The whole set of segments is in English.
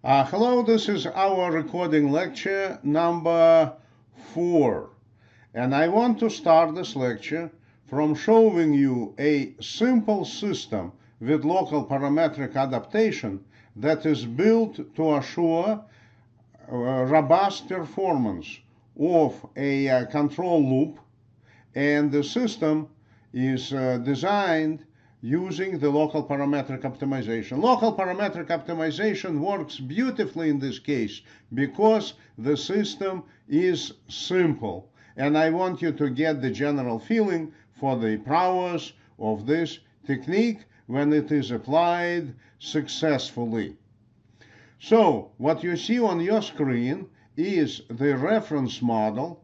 Hello, this is our recording lecture number 4. And I want to start this lecture from showing you a simple system with local parametric adaptation that is built to assure robust performance of a control loop, and the system is designed using the local parametric optimization. Local parametric optimization works beautifully in this case because the system is simple. And I want you to get the general feeling for the prowess of this technique when it is applied successfully. So what you see on your screen is the reference model.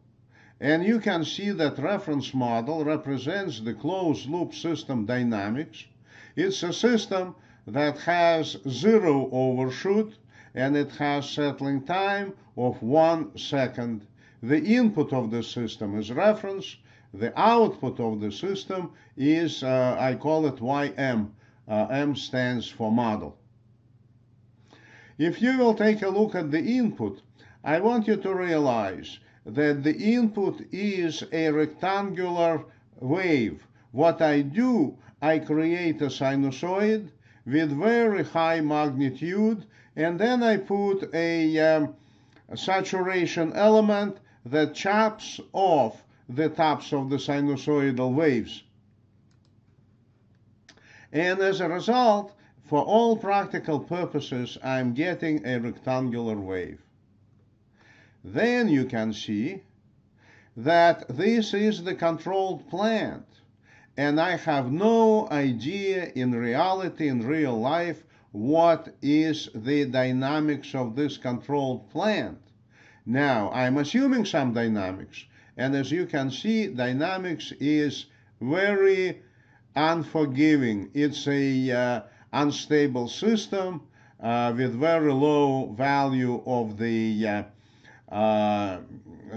And you can see that reference model represents the closed loop system dynamics. It's a system that has zero overshoot and it has settling time of 1 second. The input of the system is reference. The output of the system is, I call it YM. M stands for model. If you will take a look at the input, I want you to realize that the input is a rectangular wave. What I do, I create a sinusoid with very high magnitude, and then I put a saturation element that chops off the tops of the sinusoidal waves. And as a result, for all practical purposes, I'm getting a rectangular wave. Then you can see that this is the controlled plant, and I have no idea in reality, in real life, what is the dynamics of this controlled plant. Now, I'm assuming some dynamics, and as you can see, dynamics is very unforgiving. It's a unstable system with very low value of the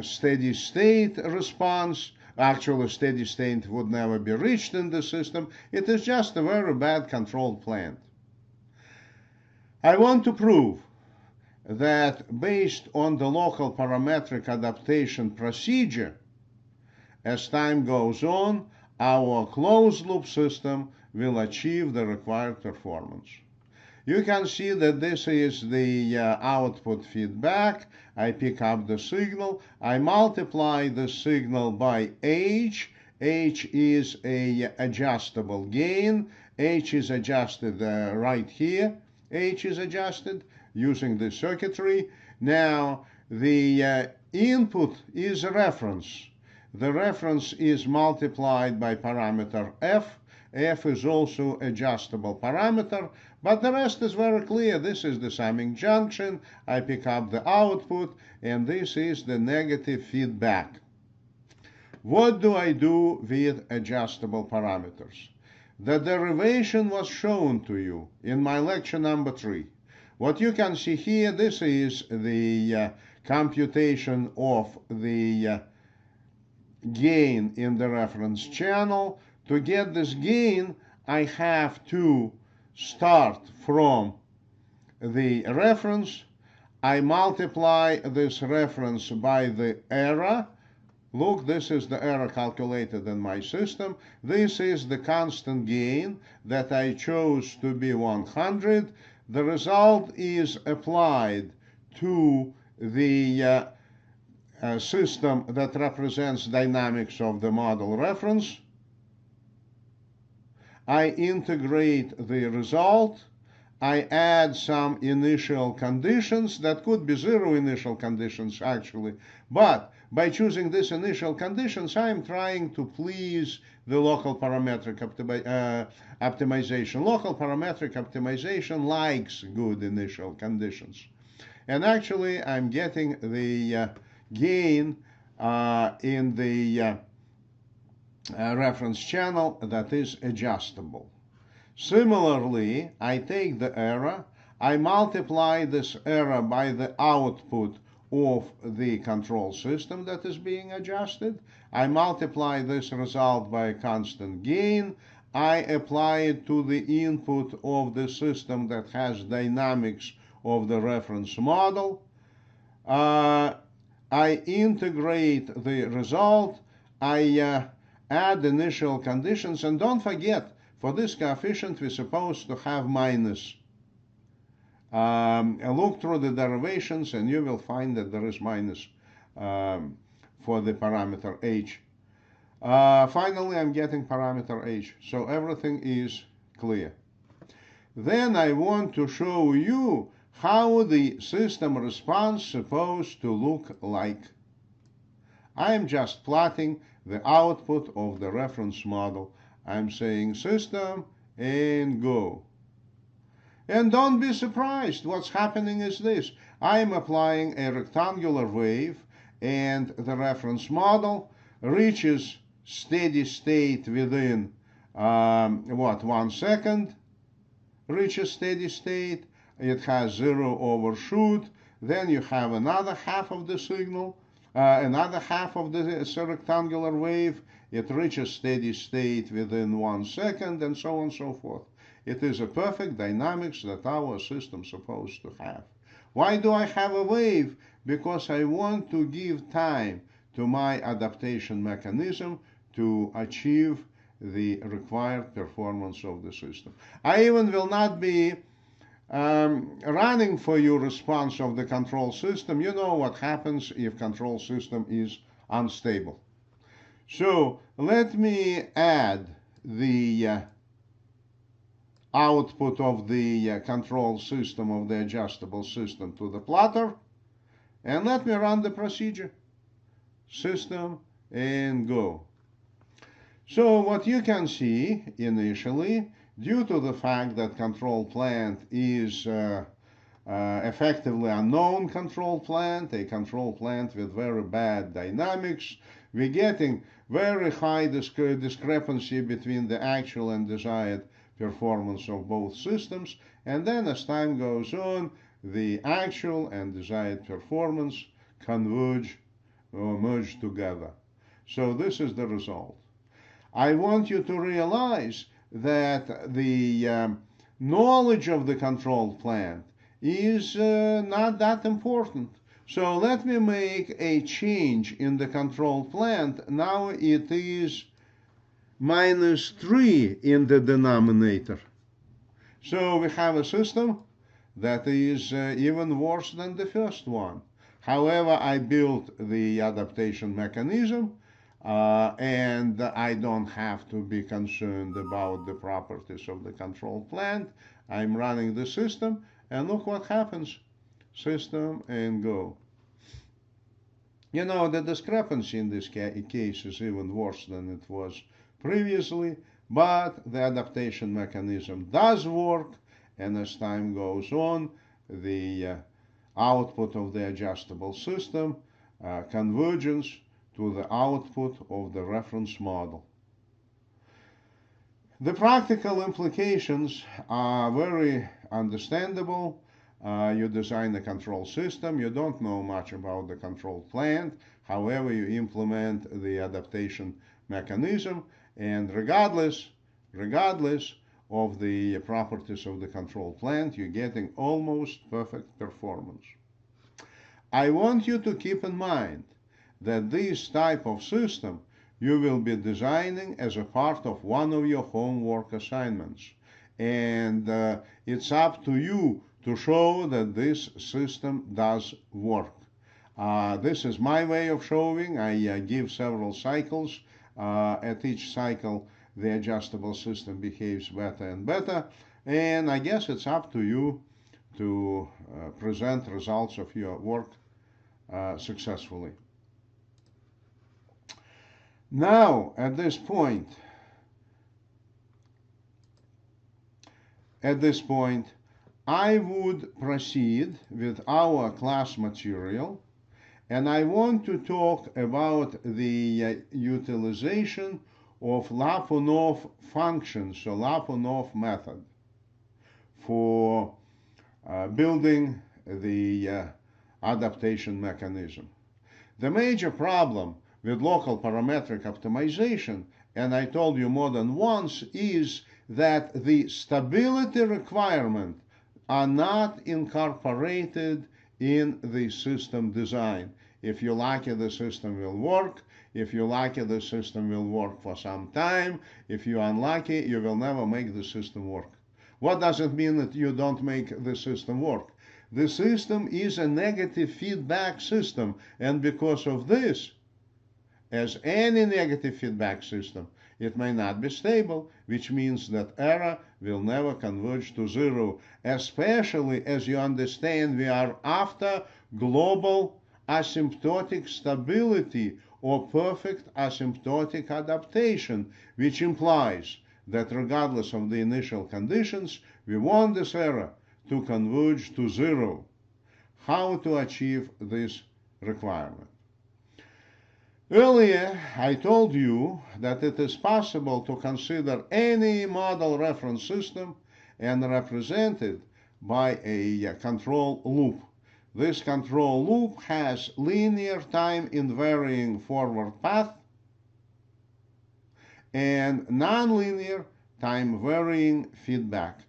steady state response. Actually, steady state would never be reached in the system. It is just a very bad controlled plant. I want to prove that based on the local parametric adaptation procedure, as time goes on, our closed loop system will achieve the required performance. You can see that this is the output feedback. I pick up the signal. I multiply the signal by H. H is a adjustable gain. H is adjusted right here. H is adjusted using the circuitry. Now, the input is a reference. The reference is multiplied by parameter F. F is also adjustable parameter, but the rest is very clear. This is the summing junction. I pick up the output, and this is the negative feedback. What do I do with adjustable parameters? The derivation was shown to you in my lecture number 3. What you can see here, this is the computation of the gain in the reference channel. To get this gain, I have to start from the reference. I multiply this reference by the error. Look, this is the error calculated in my system. This is the constant gain that I chose to be 100. The result is applied to the system that represents dynamics of the model reference. I integrate the result. I add some initial conditions that could be zero initial conditions actually, but by choosing these initial conditions, I'm trying to please the local parametric optimization. Local parametric optimization likes good initial conditions. And actually, I'm getting the gain in the reference channel that is adjustable. Similarly, I take the error, I multiply this error by the output of the control system that is being adjusted. I multiply this result by a constant gain. I apply it to the input of the system that has dynamics of the reference model. I integrate the result. I add initial conditions. And don't forget, for this coefficient, we're supposed to have minus. Look through the derivations, and you will find that there is minus for the parameter h. Finally, I'm getting parameter h, so everything is clear. Then I want to show you how the system response is supposed to look like. I'm just plotting the output of the reference model. I'm saying system and go. And don't be surprised. What's happening is this. I'm applying a rectangular wave, and the reference model reaches steady state within, 1 second, reaches steady state. It has zero overshoot. Then you have another half of the signal, another half of the rectangular wave. It reaches steady state within 1 second, and so on and so forth. It is a perfect dynamics that our system is supposed to have. Why do I have a wave? Because I want to give time to my adaptation mechanism to achieve the required performance of the system. I even will not be running for you response of the control system. You know what happens if control system is unstable. So let me add the output of the control system, of the adjustable system, to the plotter, and let me run the procedure. System and go. So what you can see initially, due to the fact that control plant is effectively unknown control plant, a control plant with very bad dynamics, we're getting very high discrepancy between the actual and desired performance of both systems, and then as time goes on, the actual and desired performance converge or merge together. So this is the result. I want you to realize that the knowledge of the control plant is not that important. So let me make a change in the control plant. Now it is -3 in the denominator. So we have a system that is even worse than the first one. However, I built the adaptation mechanism, and I don't have to be concerned about the properties of the control plant. I'm running the system, and look what happens. System and go. You know, the discrepancy in this case is even worse than it was previously, but the adaptation mechanism does work, and as time goes on, the output of the adjustable system converges to the output of the reference model. The practical implications are very understandable. You design a control system, you don't know much about the control plant, however you implement the adaptation mechanism, and regardless of the properties of the control plant, you're getting almost perfect performance. I want you to keep in mind that this type of system you will be designing as a part of one of your homework assignments. And it's up to you to show that this system does work. This is my way of showing. I give several cycles. At each cycle, the adjustable system behaves better and better. And I guess it's up to you to present results of your work successfully. Now, at this point, I would proceed with our class material, and I want to talk about the utilization of Lyapunov functions, so Lyapunov method, for building the adaptation mechanism. The major problem with local parametric optimization, and I told you more than once, is that the stability requirement are not incorporated in the system design. If you're lucky, the system will work. If you're lucky, the system will work for some time. If you're unlucky, you will never make the system work. What does it mean that you don't make the system work? The system is a negative feedback system, and because of this, as any negative feedback system, it may not be stable, which means that error will never converge to zero, especially as you understand we are after global asymptotic stability or perfect asymptotic adaptation, which implies that regardless of the initial conditions, we want this error to converge to zero. How to achieve this requirement? Earlier, I told you that it is possible to consider any model reference system and represent it by a control loop. This control loop has linear time invariant forward path and nonlinear time varying feedback.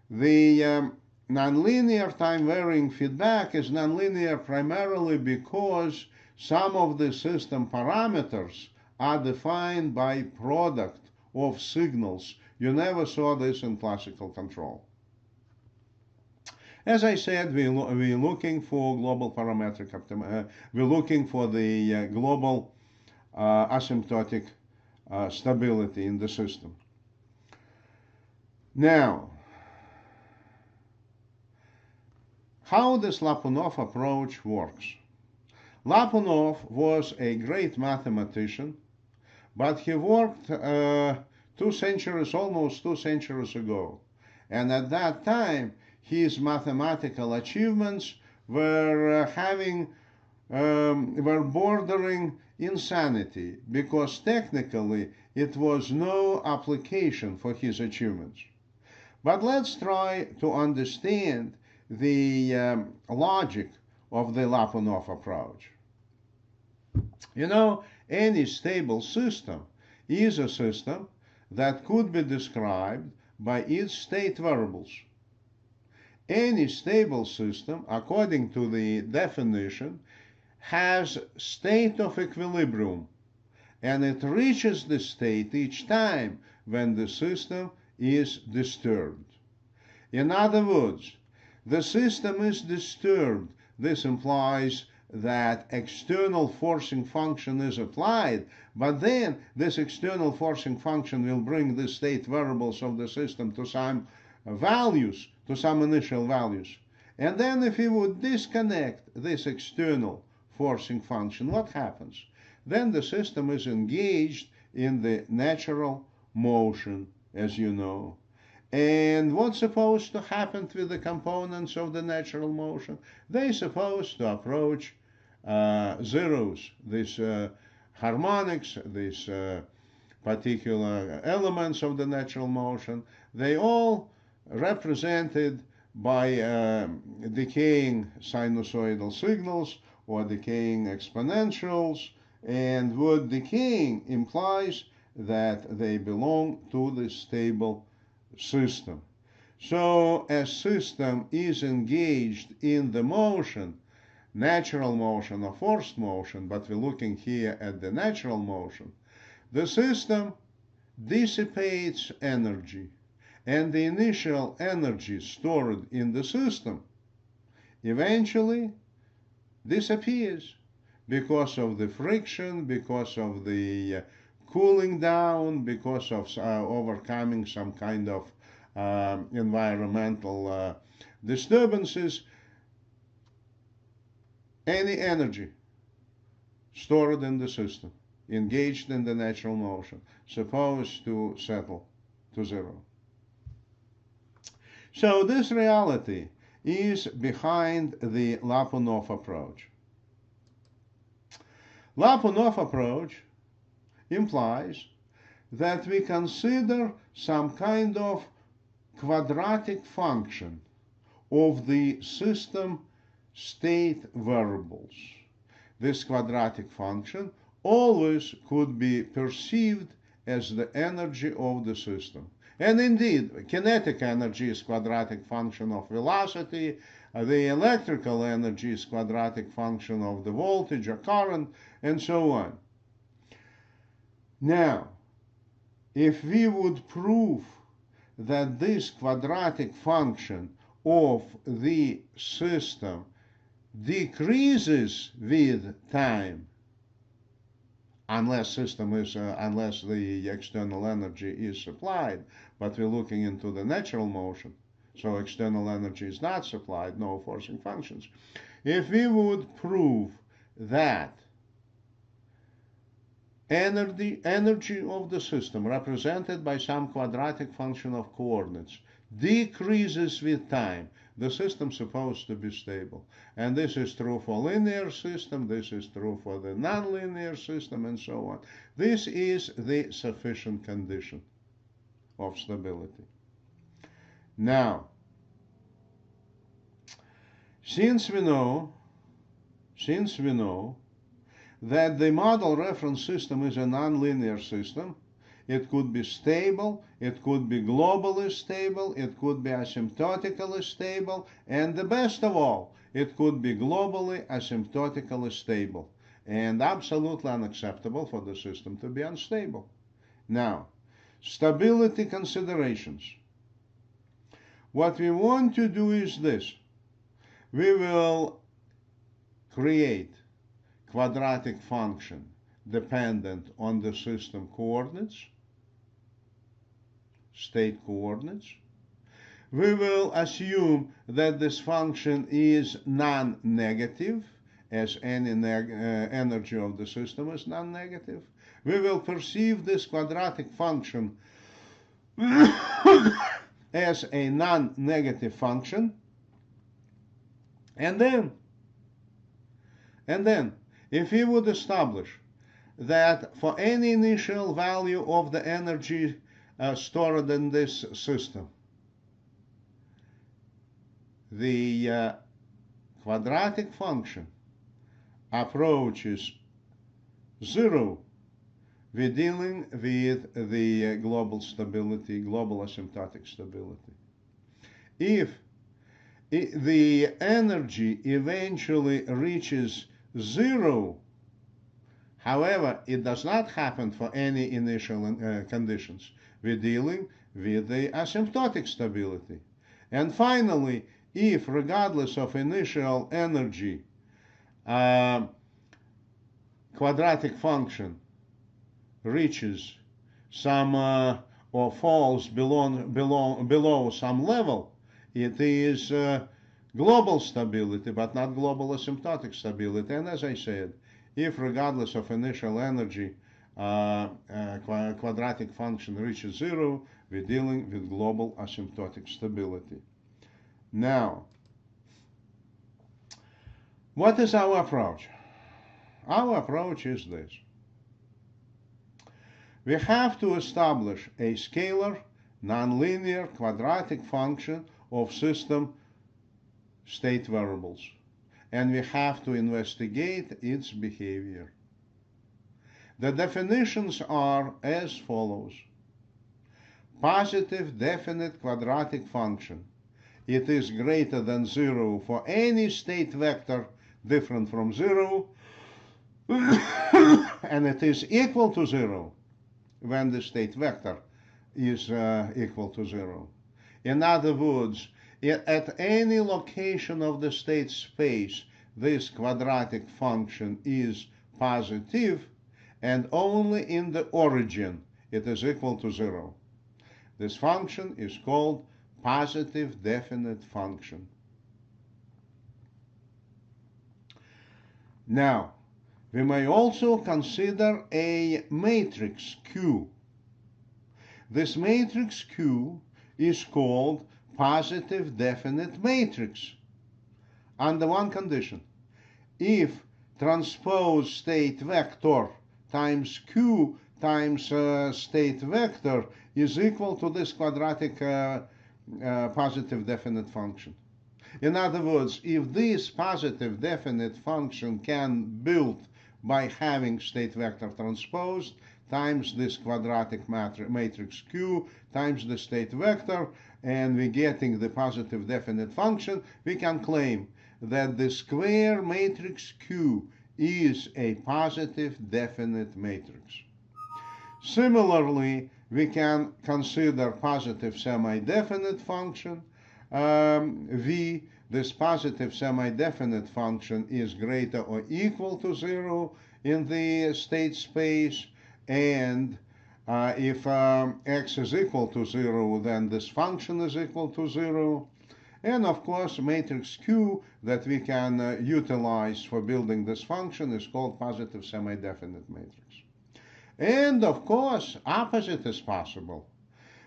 The nonlinear time varying feedback is nonlinear primarily because some of the system parameters are defined by product of signals. You never saw this in classical control. As I said, we're looking for global parametric optimization. We're looking for the global asymptotic stability in the system. Now, how this Lyapunov approach works? Lyapunov was a great mathematician, but he worked 2 centuries, almost 2 centuries ago. And at that time, his mathematical achievements were were bordering insanity, because technically it was no application for his achievements. But let's try to understand the logic of the Lyapunov approach. You know, any stable system is a system that could be described by its state variables. Any stable system, according to the definition, has state of equilibrium, and it reaches the state each time when the system is disturbed. In other words, the system is disturbed. This implies that external forcing function is applied, but then this external forcing function will bring the state variables of the system to some values, to some initial values. And then if we would disconnect this external forcing function, what happens? Then the system is engaged in the natural motion, as you know. And what's supposed to happen with the components of the natural motion? They're supposed to approach zeros, these harmonics, these particular elements of the natural motion. They all represented by decaying sinusoidal signals or decaying exponentials, and word decaying implies that they belong to the stable system. So a system is engaged in the motion, natural motion or forced motion, but we're looking here at the natural motion. The system dissipates energy, and the initial energy stored in the system eventually disappears because of the friction, because of the cooling down, because of overcoming some kind of environmental disturbances. Any energy stored in the system, engaged in the natural motion, supposed to settle to zero. So this reality is behind the Lyapunov approach. Lyapunov approach implies that we consider some kind of quadratic function of the system state variables. This quadratic function always could be perceived as the energy of the system. And indeed, kinetic energy is quadratic function of velocity, the electrical energy is quadratic function of the voltage or current, and so on. Now, if we would prove that this quadratic function of the system decreases with time, unless the external energy is supplied, but we're looking into the natural motion, so external energy is not supplied, no forcing functions. If we would prove that energy of the system represented by some quadratic function of coordinates decreases with time, the system is supposed to be stable. And this is true for linear system, this is true for the nonlinear system, and so on. This is the sufficient condition of stability. Now, since we know that the model reference system is a nonlinear system, it could be stable, it could be globally stable, it could be asymptotically stable, and the best of all, it could be globally asymptotically stable, and absolutely unacceptable for the system to be unstable. Now, stability considerations. What we want to do is this. We will create quadratic function dependent on the system coordinates, state coordinates. We will assume that this function is non-negative, as any energy of the system is non-negative. We will perceive this quadratic function as a non-negative function, and then if we would establish that for any initial value of the energy stored in this system, the quadratic function approaches zero, we're dealing with the global stability, global asymptotic stability. If the energy eventually reaches zero, however, it does not happen for any initial conditions, we're dealing with the asymptotic stability. And finally, if regardless of initial energy, quadratic function reaches some or falls below some level, it is global stability, but not global asymptotic stability. And as I said, if regardless of initial energy, quadratic function reaches zero, we're dealing with global asymptotic stability. Now, what is our approach? Our approach is this. We have to establish a scalar, nonlinear, quadratic function of system state variables, and we have to investigate its behavior. The definitions are as follows. Positive definite quadratic function. It is greater than zero for any state vector different from zero, and it is equal to zero when the state vector is equal to zero. In other words, at any location of the state space, this quadratic function is positive, and only in the origin it is equal to zero. This function is called positive definite function. Now, we may also consider a matrix Q. This matrix Q is called positive definite matrix under one condition. If transpose state vector times Q times state vector is equal to this quadratic positive definite function. In other words, if this positive definite function can be built by having state vector transposed times this quadratic matrix Q times the state vector, and we're getting the positive definite function, we can claim that the square matrix Q is a positive definite matrix. Similarly, we can consider positive semi-definite function V. This positive semi-definite function is greater or equal to 0 in the state space, and if x is equal to 0, then this function is equal to 0. And of course, matrix Q that we can utilize for building this function is called positive semi-definite matrix. And of course, opposite is possible.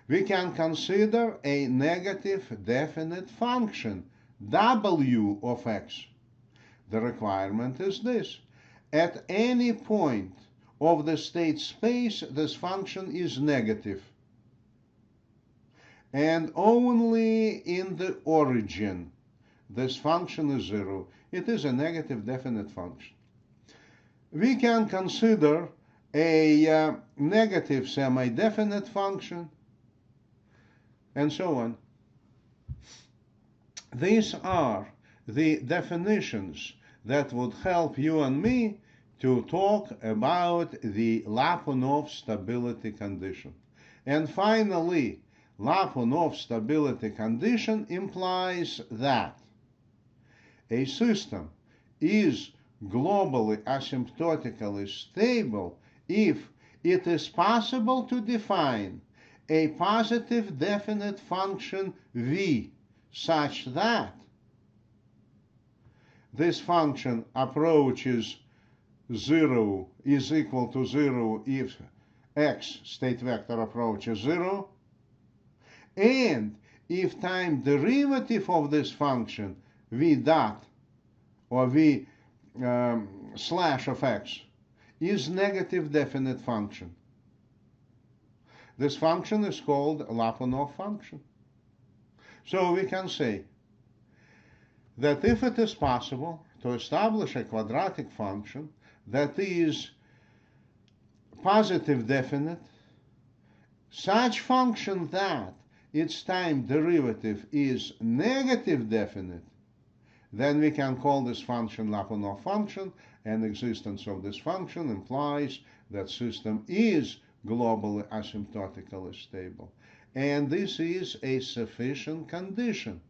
We can consider a negative definite function, W of x. The requirement is this. At any point of the state space, this function is negative. And only in the origin, this function is 0. It is a negative definite function. We can consider a negative semi-definite function, and so on. These are the definitions that would help you and me to talk about the Lyapunov stability condition. And finally, Lyapunov stability condition implies that a system is globally asymptotically stable if it is possible to define a positive definite function V such that this function approaches 0 is equal to 0 if x state vector approaches 0, and if time derivative of this function V dot or V slash of x is negative definite function. This function is called Lyapunov function. So we can say that if it is possible to establish a quadratic function that is positive definite, such function that its time derivative is negative definite, then we can call this function Lyapunov function, and existence of this function implies that system is globally asymptotically stable. And this is a sufficient condition,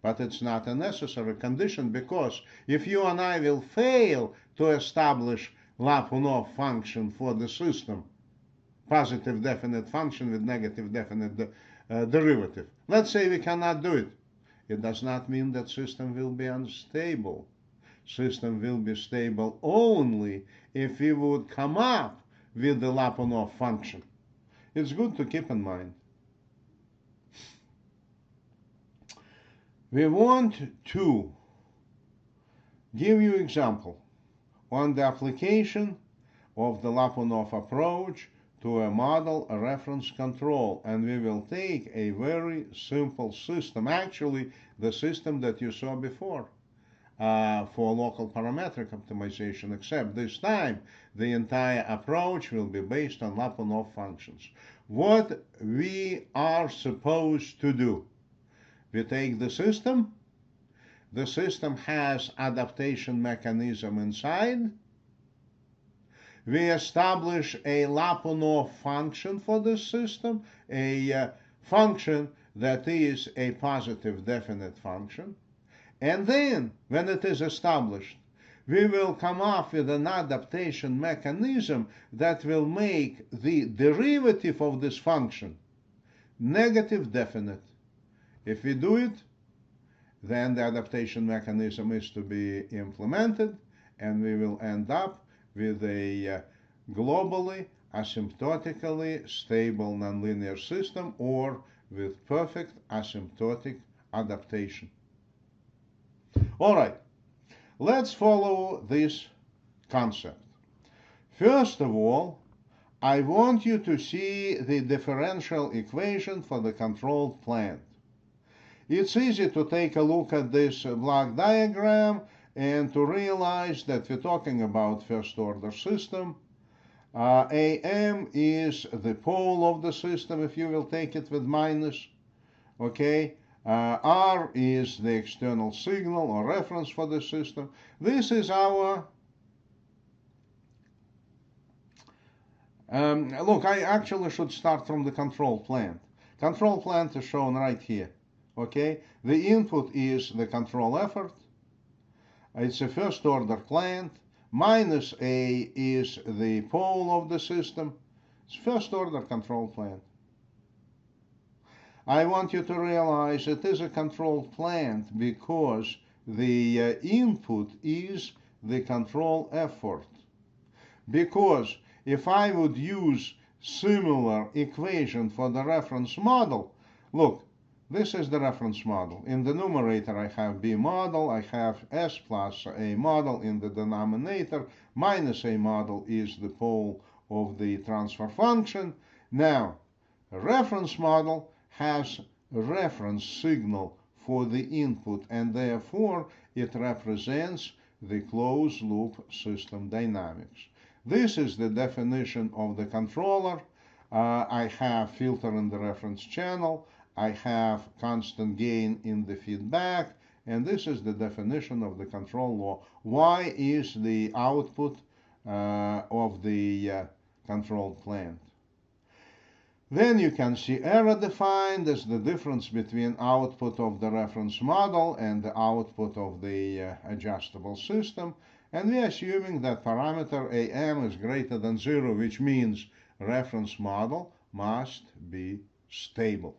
but it's not a necessary condition, because if you and I will fail to establish Lyapunov function for the system, positive definite function with negative definite derivative, let's say we cannot do it, it does not mean that system will be unstable. System will be stable only if we would come up with the Lyapunov function. It's good to keep in mind. We want to give you example on the application of the Lyapunov approach to a model a reference control, and we will take a very simple system, actually the system that you saw before for local parametric optimization, except this time the entire approach will be based on Lyapunov functions. What we are supposed to do: we take the system has adaptation mechanism inside, we establish a Lyapunov function for this system, a function that is a positive definite function, and then when it is established, we will come up with an adaptation mechanism that will make the derivative of this function negative definite. If we do it, then the adaptation mechanism is to be implemented, and we will end up with a globally asymptotically stable nonlinear system, or with perfect asymptotic adaptation. All right, let's follow this concept. First of all, I want you to see the differential equation for the controlled plant. It's easy to take a look at this block diagram and to realize that we're talking about first order system. AM is the pole of the system, if you will take it with minus, okay? R is the external signal or reference for the system. This is our, look, I actually should start from the control plant. Control plant is shown right here, okay? The input is the control effort. It's a first order plant. Minus A is the pole of the system. It's first order control plant. I want you to realize it is a control plant because the input is the control effort. Because if I would use similar equation for the reference model, look, this is the reference model. In the numerator, I have B model. I have S plus A model. In the denominator, minus A model is the pole of the transfer function. Now, a reference model has a reference signal for the input, and therefore it represents the closed loop system dynamics. This is the definition of the controller. I have filter in the reference channel. I have constant gain in the feedback, and this is the definition of the control law. Y is the output of the control plant. Then you can see error defined as the difference between output of the reference model and the output of the adjustable system. And we're assuming that parameter AM is greater than 0, which means reference model must be stable.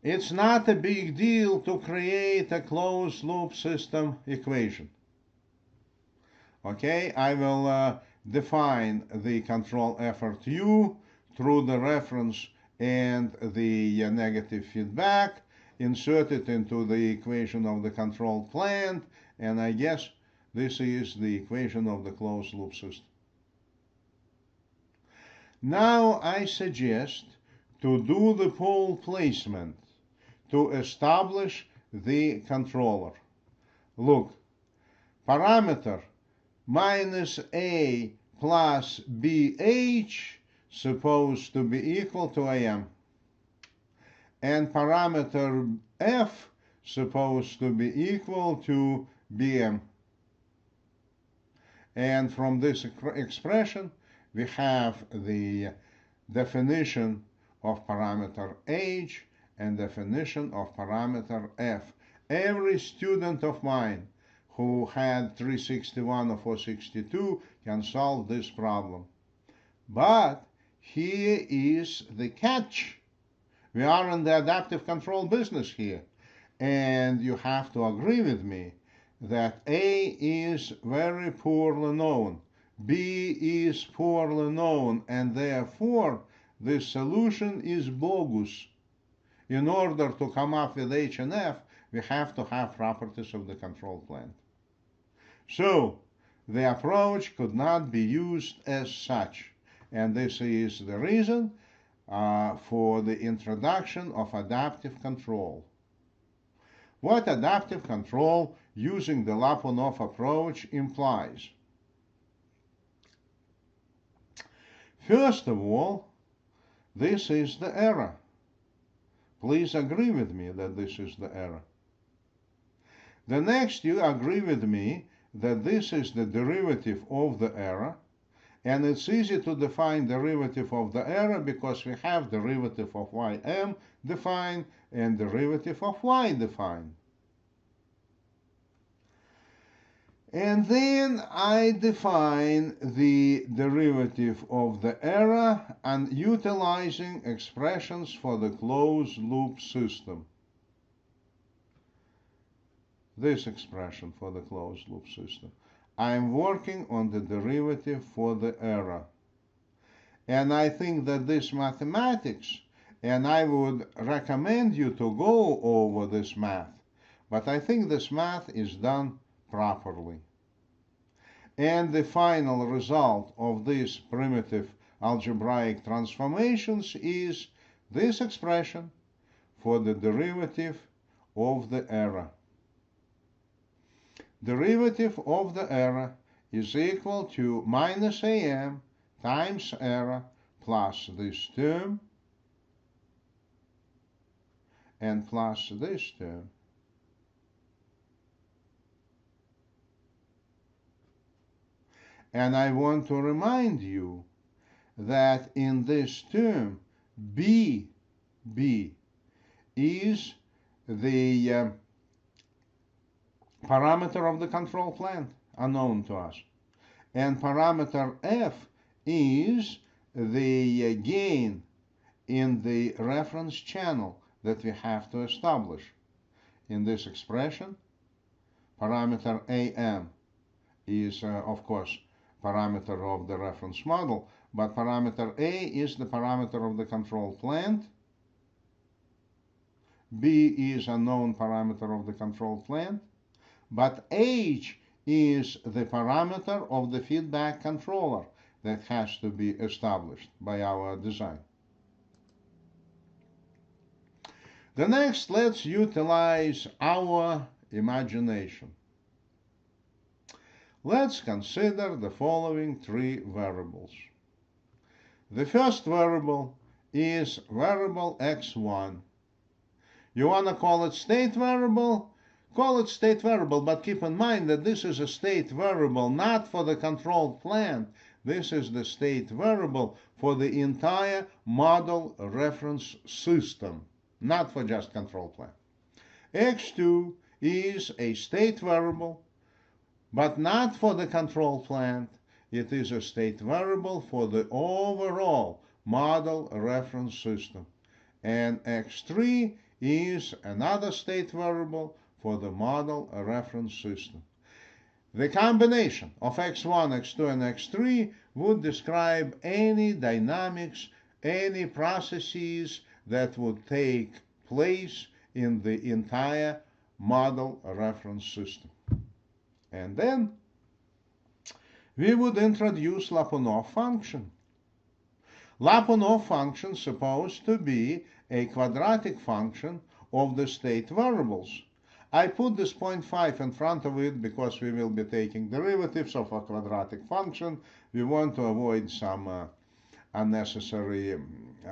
It's not a big deal to create a closed loop system equation. Okay, I will define the control effort U through the reference and the negative feedback, insert it into the equation of the control plant, and I guess this is the equation of the closed loop system. Now I suggest to do the pole placement to establish the controller. Look, parameter minus A plus BH supposed to be equal to AM, and parameter F supposed to be equal to BM. And from this expression, we have the definition of parameter H and definition of parameter F. Every student of mine who had 361 or 462 can solve this problem. But here is the catch. We are in the adaptive control business here. And you have to agree with me that A is very poorly known, B is poorly known, and therefore the solution is bogus. In order to come up with H and F, we have to have properties of the control plant. So the approach could not be used as such, and this is the reason for the introduction of adaptive control. What adaptive control using the Lyapunov approach implies? First of all, this is the error. Please agree with me that this is the error. The next, you agree with me that this is the derivative of the error, and it's easy to define derivative of the error because we have derivative of ym defined and derivative of y defined. And then I define the derivative of the error and utilizing expressions for the closed loop system. This expression for the closed loop system. I am working on the derivative for the error. And I think that this mathematics, and I would recommend you to go over this math, but I think this math is done properly. And the final result of these primitive algebraic transformations is this expression for the derivative of the error. derivative of the error is equal to minus am times error plus this term and plus this term. And I want to remind you that in this term, b is the parameter of the control plant, unknown to us. And parameter f is the gain in the reference channel that we have to establish. In this expression, parameter am is, of course, parameter of the reference model, but parameter A is the parameter of the control plant. B is a known parameter of the control plant, but H is the parameter of the feedback controller that has to be established by our design. The next, let's utilize our imagination. Let's consider the following three variables. The first variable is variable x1. You want to call it state variable? Call it state variable, but keep in mind that this is a state variable not for the control plant. This is the state variable for the entire model reference system, not for just control plant. x2 is a state variable, but not for the control plant. It is a state variable for the overall model reference system. And x3 is another state variable for the model reference system. The combination of x1, x2, and x3 would describe any dynamics, any processes that would take place in the entire model reference system. And then we would introduce Lyapunov function. Lyapunov function is supposed to be a quadratic function of the state variables. I put this 0.5 in front of it because we will be taking derivatives of a quadratic function. We want to avoid some unnecessary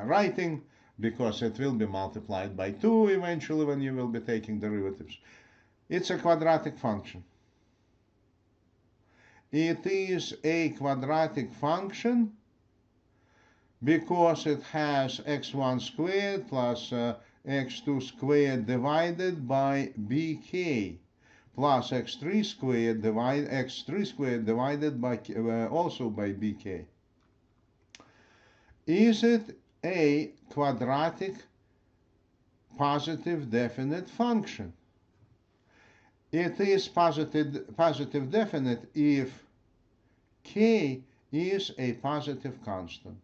writing because it will be multiplied by 2 eventually when you will be taking derivatives. It's a quadratic function. It is a quadratic function because it has x1 squared plus x2 squared divided by bk plus x3 squared divided by also by bk. Is it a quadratic positive definite function? It is positive definite if k is a positive constant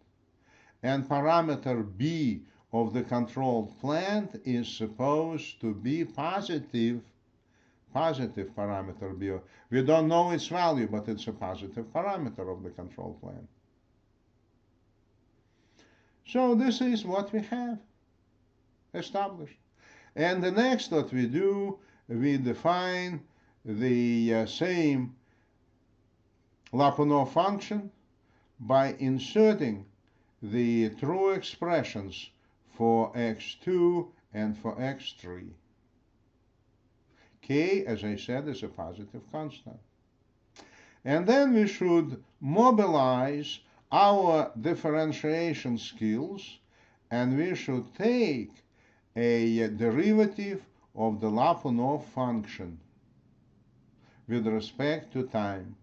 and parameter b of the controlled plant is supposed to be positive parameter b. We don't know its value, but it's a positive parameter of the control plant. So this is what we have established. And the next what we do, we define the same Lyapunov function by inserting the true expressions for x2 and for x3. K, as I said, is a positive constant. And then we should mobilize our differentiation skills and we should take a derivative of the Lyapunov function with respect to time.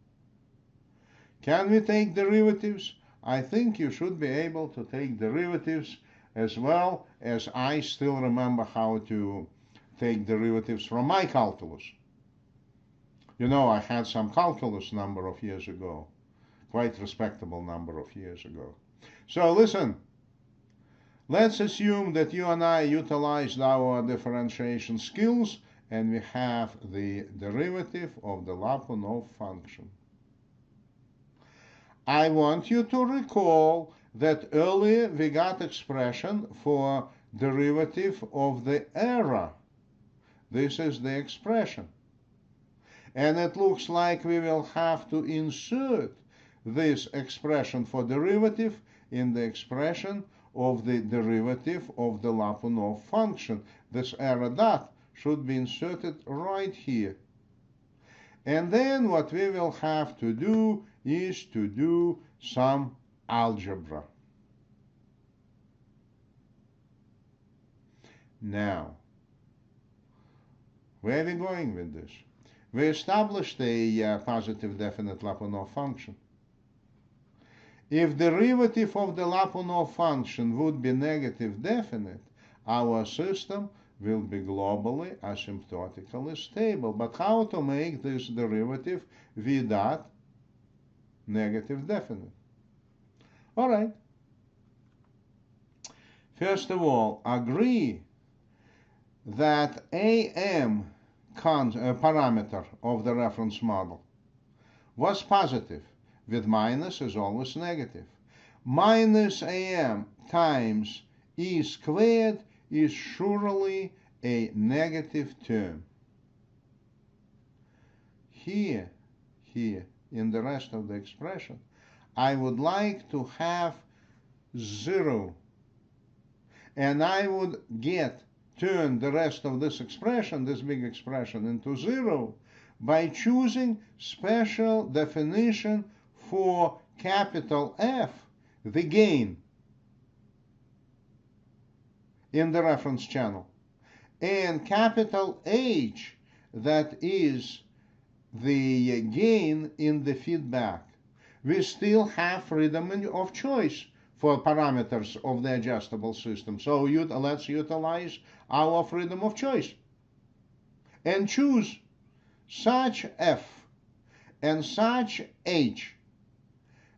Can we take derivatives? I think you should be able to take derivatives as well as I still remember how to take derivatives from my calculus. You know, I had some calculus number of years ago, quite respectable number of years ago. So listen, let's assume that you and I utilized our differentiation skills and we have the derivative of the Lyapunov function. I want you to recall that earlier we got expression for derivative of the error. This is the expression. And it looks like we will have to insert this expression for derivative in the expression of the derivative of the Lyapunov function. This error dot should be inserted right here. And then what we will have to do is to do some algebra. Now, where are we going with this? We established a positive definite Lyapunov function. If derivative of the Lyapunov function would be negative definite, our system will be globally asymptotically stable. But how to make this derivative v dot negative definite? All right. First of all, agree that AM parameter of the reference model was positive, with minus is always negative. Minus AM times E squared is surely a negative term. Here, in the rest of the expression, I would like to have 0. And I would turn the rest of this expression, this big expression, into 0 by choosing special definition for capital F, the gain in the reference channel, and capital H, that is the gain in the feedback. We still have freedom of choice for parameters of the adjustable system. So let's utilize our freedom of choice and choose such F and such H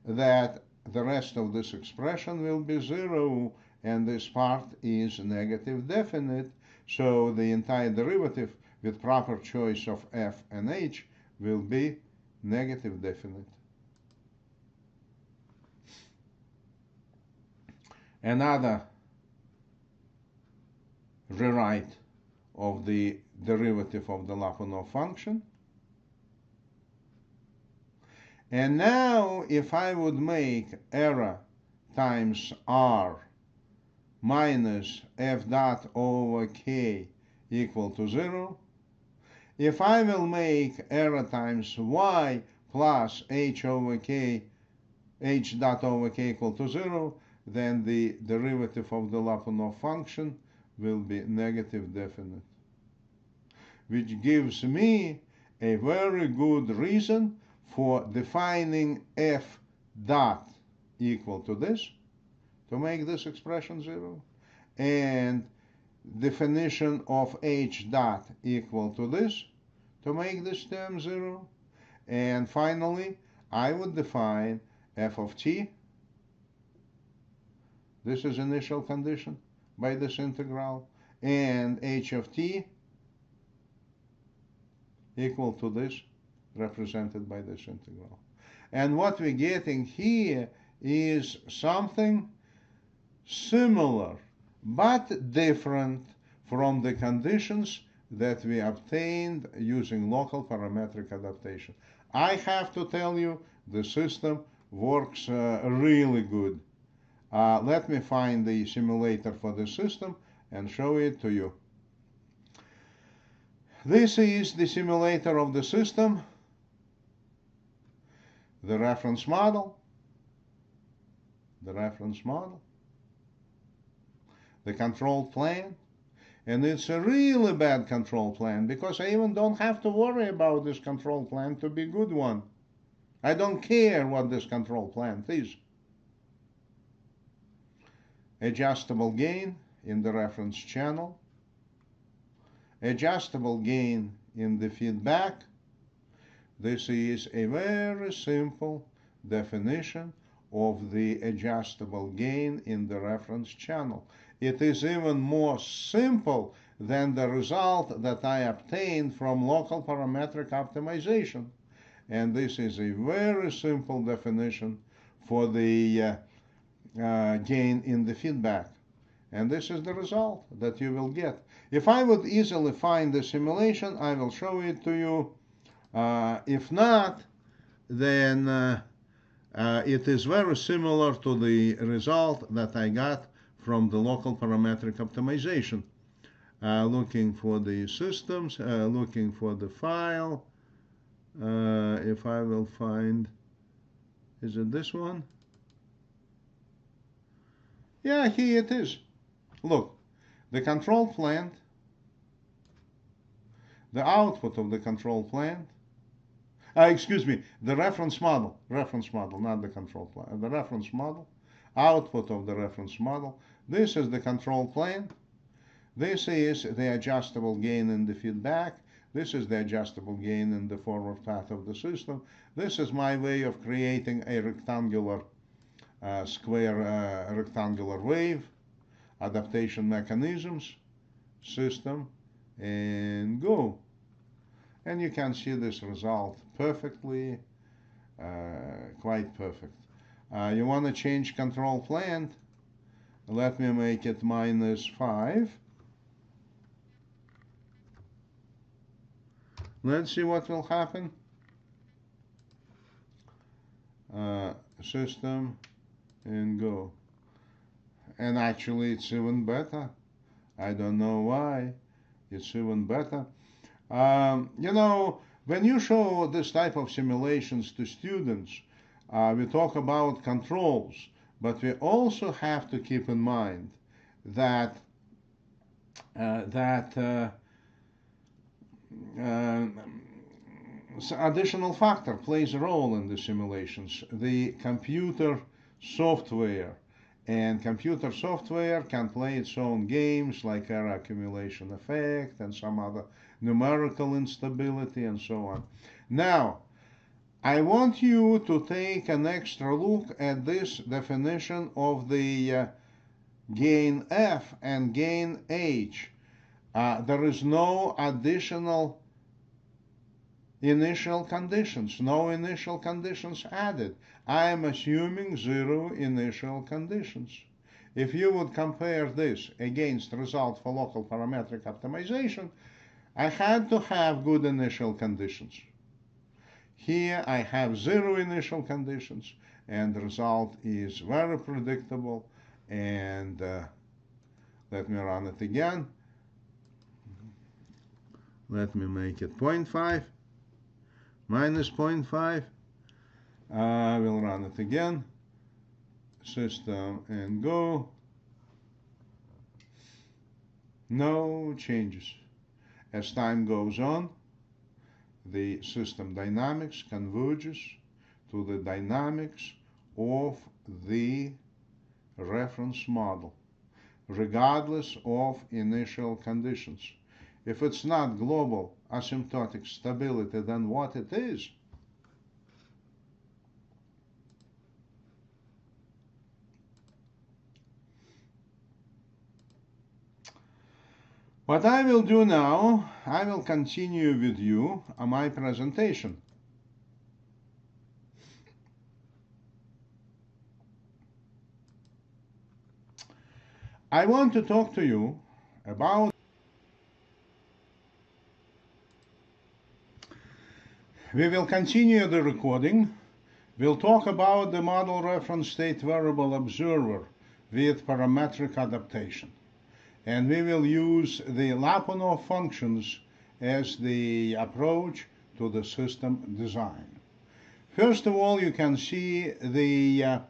that the rest of this expression will be 0 and this part is negative definite. So the entire derivative with proper choice of F and H will be negative definite. Another rewrite of the derivative of the Lyapunov function. And now if I would make error times R minus F dot over K equal to 0, if I will make error times Y plus H over K, H dot over K equal to 0, then the derivative of the Lyapunov function will be negative definite, which gives me a very good reason for defining F dot equal to this, to make this expression 0, and definition of H dot equal to this, to make this term 0, and finally I would define f of t. This is initial condition by this integral, and h of t equal to this, represented by this integral. And what we're getting here is something similar but different from the conditions that we obtained using local parametric adaptation. I have to tell you, the system works really good. Let me find the simulator for the system and show it to you. This is the simulator of the system, the reference model, the control plan, and it's a really bad control plan because I even don't have to worry about this control plan to be a good one. I don't care what this control plan is. Adjustable gain in the reference channel, adjustable gain in the feedback. This is a very simple definition of the adjustable gain in the reference channel. It is even more simple than the result that I obtained from local parametric optimization. And this is a very simple definition for the gain in the feedback. And this is the result that you will get. If I would easily find the simulation, I will show it to you If not, then it is very similar to the result that I got from the local parametric optimization. Looking for the systems, looking for the file. If I will find, is it this one? Yeah, here it is. Look, the control plant, the output of the control plant, excuse me, the reference model, not the control plant, the reference model, output of the reference model. This is the control plant. This is the adjustable gain in the feedback. This is the adjustable gain in the forward path of the system. This is my way of creating a rectangular square rectangular wave, adaptation mechanisms, system, and go. And you can see this result perfectly, quite perfect. You want to change control plant. Let me make it -5. Let's see what will happen. System and go. And actually it's even better. I don't know why. It's even better. You know, when you show this type of simulations to students, we talk about controls, but we also have to keep in mind that additional factor plays a role in the simulations. The computer software. And computer software can play its own games like error accumulation effect and some other numerical instability and so on. Now, I want you to take an extra look at this definition of the gain F and gain H. There is no additional initial conditions, no initial conditions added. I am assuming 0 initial conditions. If you would compare this against result for local parametric optimization, I had to have good initial conditions. Here I have 0 initial conditions, and the result is very predictable. And let me run it again. Let me make it 0.5. Minus 0.5. We'll run it again. System and go. No changes. As time goes on, the system dynamics converges to the dynamics of the reference model, regardless of initial conditions. If it's not global asymptotic stability, then what it is? What I will do now, I will continue with you on my presentation. I want to talk to you about we will continue the recording. We'll talk about the model reference state variable observer with parametric adaptation. And we will use the Lyapunov functions as the approach to the system design. First of all, you can see the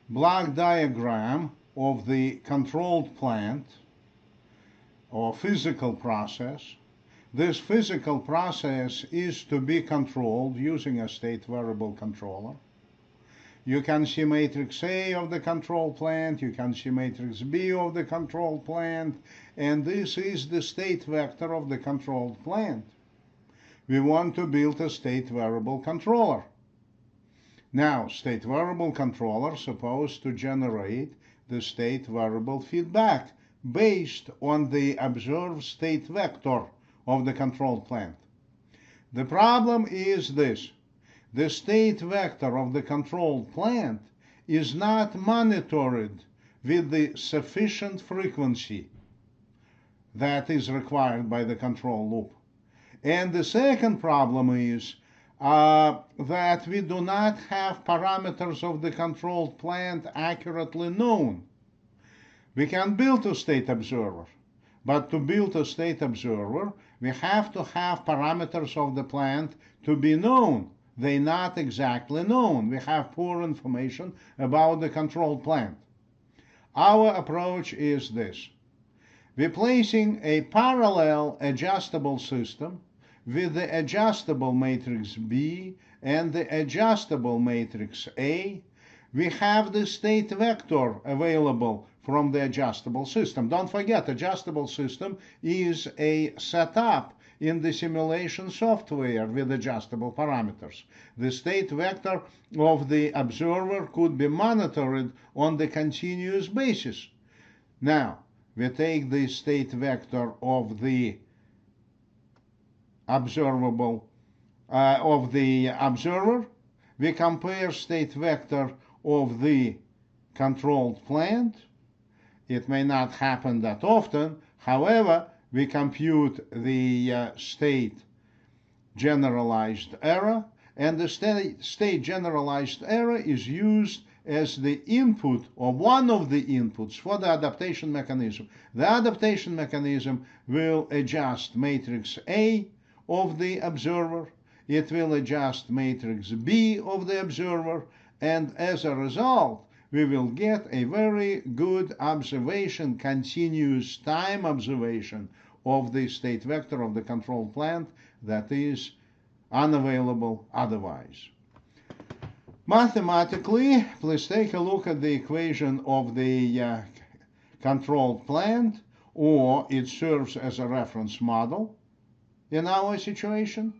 block diagram of the controlled plant or physical process. This physical process is to be controlled using a state variable controller. You can see matrix A of the control plant, you can see matrix B of the control plant, and this is the state vector of the controlled plant. We want to build a state variable controller. Now, state variable controller is supposed to generate the state variable feedback based on the observed state vector of the controlled plant. The problem is this. The state vector of the controlled plant is not monitored with the sufficient frequency that is required by the control loop. And the second problem is that we do not have parameters of the controlled plant accurately known. We can build a state observer, but to build a state observer, we have to have parameters of the plant to be known. They're not exactly known. We have poor information about the controlled plant. Our approach is this. We're placing a parallel adjustable system with the adjustable matrix B and the adjustable matrix A. We have the state vector available from the adjustable system. Don't forget, adjustable system is a setup in the simulation software with adjustable parameters. The state vector of the observer could be monitored on the continuous basis. Now, we take the state vector of the observer, we compare state vector of the controlled plant. It may not happen that often. However, we compute the state generalized error, and the state generalized error is used as the input or one of the inputs for the adaptation mechanism. The adaptation mechanism will adjust matrix A of the observer, it will adjust matrix B of the observer, and as a result, we will get a very good observation, continuous time observation of the state vector of the control plant that is unavailable otherwise. Mathematically, please take a look at the equation of the controlled plant, or it serves as a reference model in our situation.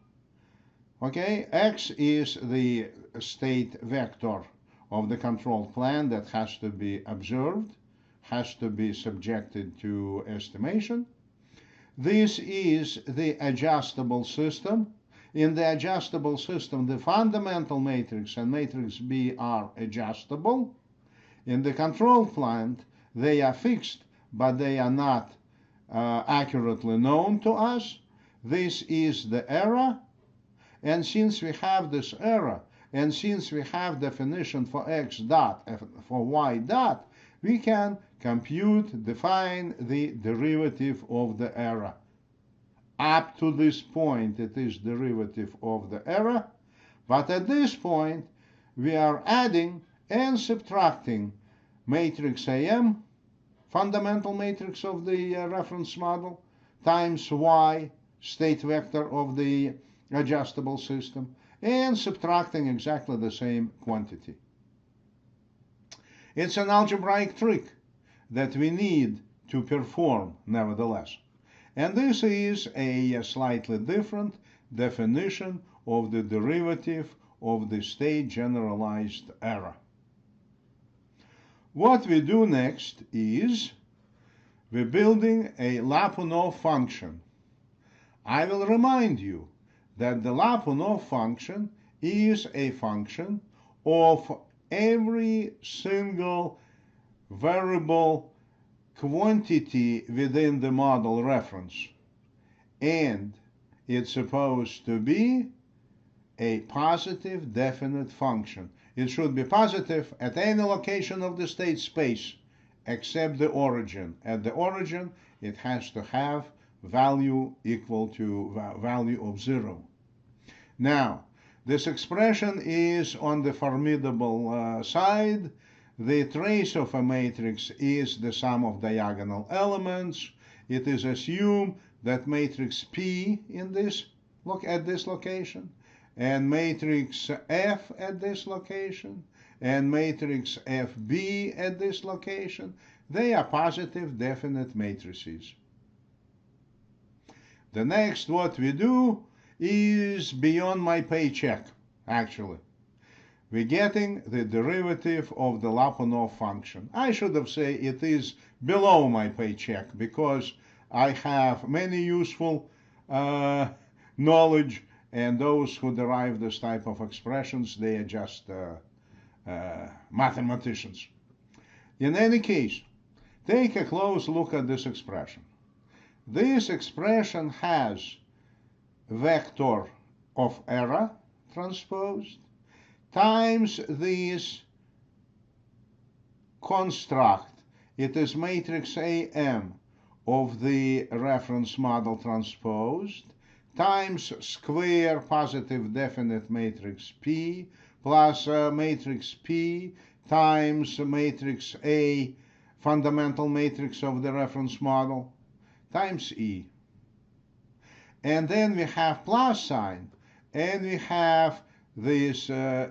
Okay, X is the state vector of the controlled plant that has to be observed, has to be subjected to estimation. This is the adjustable system. In the adjustable system, the fundamental matrix and matrix B are adjustable. In the control plant, they are fixed, but they are not accurately known to us. This is the error. And since we have this error, and since we have definition for x dot and for y dot, we can compute, define the derivative of the error. Up to this point, it is derivative of the error, but at this point, we are adding and subtracting matrix AM, fundamental matrix of the reference model, times y, state vector of the adjustable system, and subtracting exactly the same quantity. It's an algebraic trick that we need to perform, nevertheless. And this is a slightly different definition of the derivative of the state generalized error. What we do next is we're building a Lyapunov function. I will remind you that the Lyapunov function is a function of every single variable quantity within the model reference, and it's supposed to be a positive definite function. It should be positive at any location of the state space except the origin. At the origin, it has to have value equal to value of 0. Now, this expression is on the formidable side. The trace of a matrix is the sum of diagonal elements. It is assumed that matrix P in this, look at this location, and matrix F at this location, and matrix FB at this location, they are positive definite matrices. The next what we do is beyond my paycheck, actually. We're getting the derivative of the Lyapunov function. I should have said it is below my paycheck because I have many useful knowledge, and those who derive this type of expressions, they are just mathematicians. In any case, take a close look at this expression. This expression has vector of error transposed times this construct. It is matrix AM of the reference model transposed times square positive definite matrix P plus matrix P times matrix A, fundamental matrix of the reference model, times E. And then we have plus sign, and we have this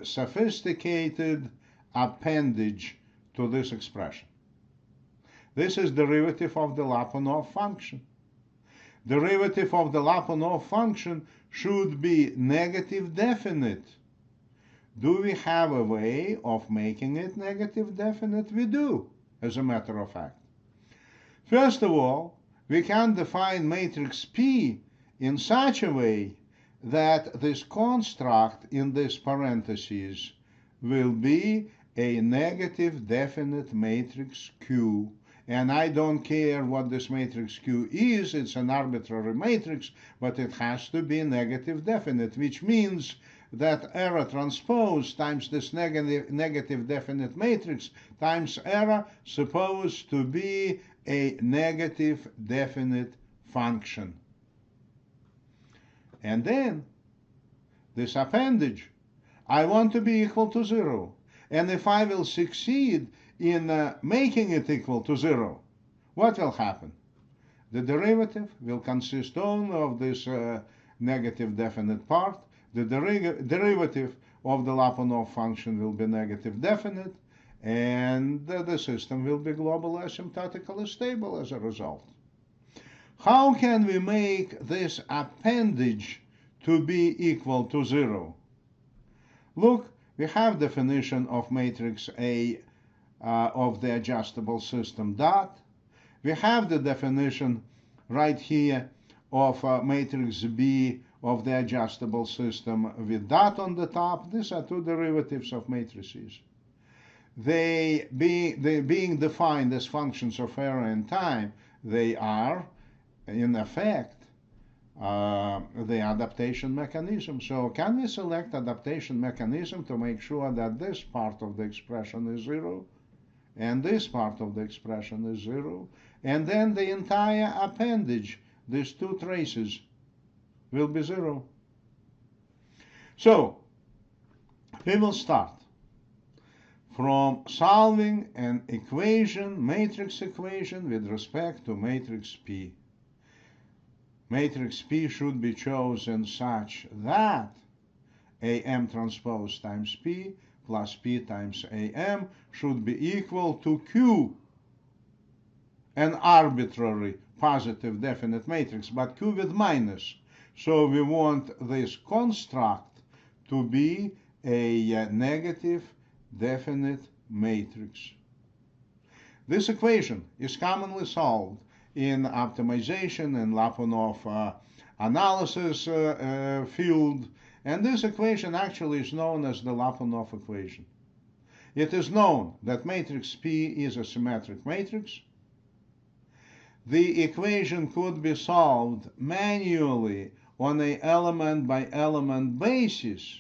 sophisticated appendage to this expression. This is derivative of the Lyapunov function. Derivative of the Lyapunov function should be negative definite. Do we have a way of making it negative definite? We do, as a matter of fact. First of all, we can define matrix P in such a way that this construct in this parentheses will be a negative definite matrix Q. And I don't care what this matrix Q is, it's an arbitrary matrix, but it has to be negative definite, which means that error transpose times this negative definite matrix times error supposed to be a negative definite function. And then this appendage, I want to be equal to 0. And if I will succeed in making it equal to 0, what will happen? The derivative will consist only of this negative definite part. The derivative of the Lyapunov function will be negative definite, and the system will be globally asymptotically stable as a result. How can we make this appendage to be equal to 0? Look, we have definition of matrix A of the adjustable system dot. We have the definition right here of matrix B of the adjustable system with dot on the top. These are two derivatives of matrices. They being defined as functions of error and time, they are in effect the adaptation mechanism. So can we select adaptation mechanism to make sure that this part of the expression is 0 and this part of the expression is 0, and then the entire appendage, these two traces, will be 0. So we will start from solving an equation, matrix equation, with respect to matrix P. Matrix P should be chosen such that AM transpose times P plus P times AM should be equal to Q, an arbitrary positive definite matrix, but Q with minus. So we want this construct to be a negative definite matrix. This equation is commonly solved in optimization and Lyapunov analysis field, and this equation actually is known as the Lyapunov equation. It is known that matrix P is a symmetric matrix. The equation could be solved manually on an element by element basis,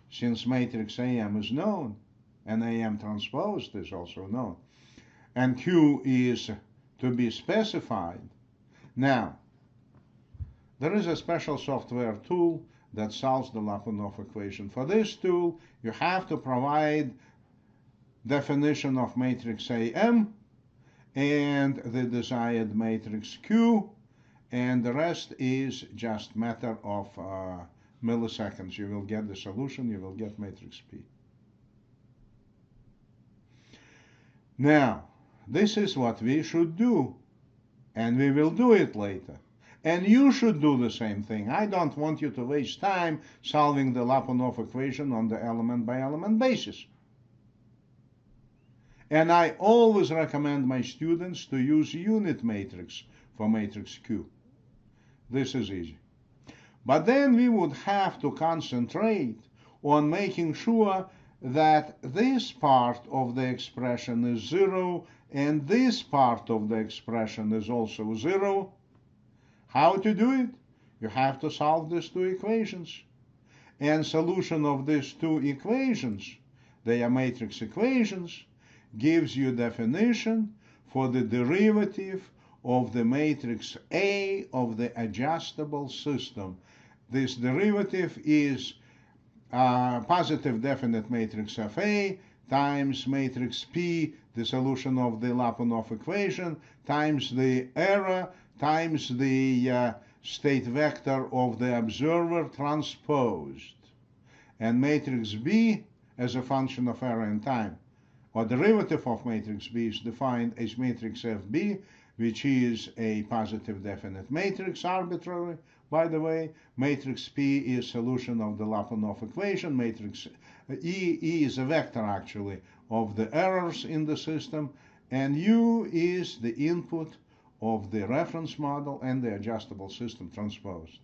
since matrix AM is known and AM transposed is also known, and Q is to be specified. Now, there is a special software tool that solves the Lyapunov equation. For this tool, you have to provide definition of matrix AM and the desired matrix Q, and the rest is just matter of milliseconds. You will get the solution, you will get matrix P. Now, this is what we should do, and we will do it later. And you should do the same thing. I don't want you to waste time solving the Lyapunov equation on the element by element basis. And I always recommend my students to use unit matrix for matrix Q. This is easy. But then we would have to concentrate on making sure that this part of the expression is 0 and this part of the expression is also 0. How to do it? You have to solve these two equations. And solution of these two equations, they are matrix equations, gives you definition for the derivative of the matrix A of the adjustable system. This derivative is positive definite matrix of A times matrix P, the solution of the Lyapunov equation, times the error, times the state vector of the observer transposed. And matrix B as a function of error and time, or derivative of matrix B, is defined as matrix FB, which is a positive definite matrix, arbitrary, by the way. Matrix P is solution of the Lyapunov equation. Matrix E is a vector, actually, of the errors in the system. And U is the input of the reference model and the adjustable system transposed.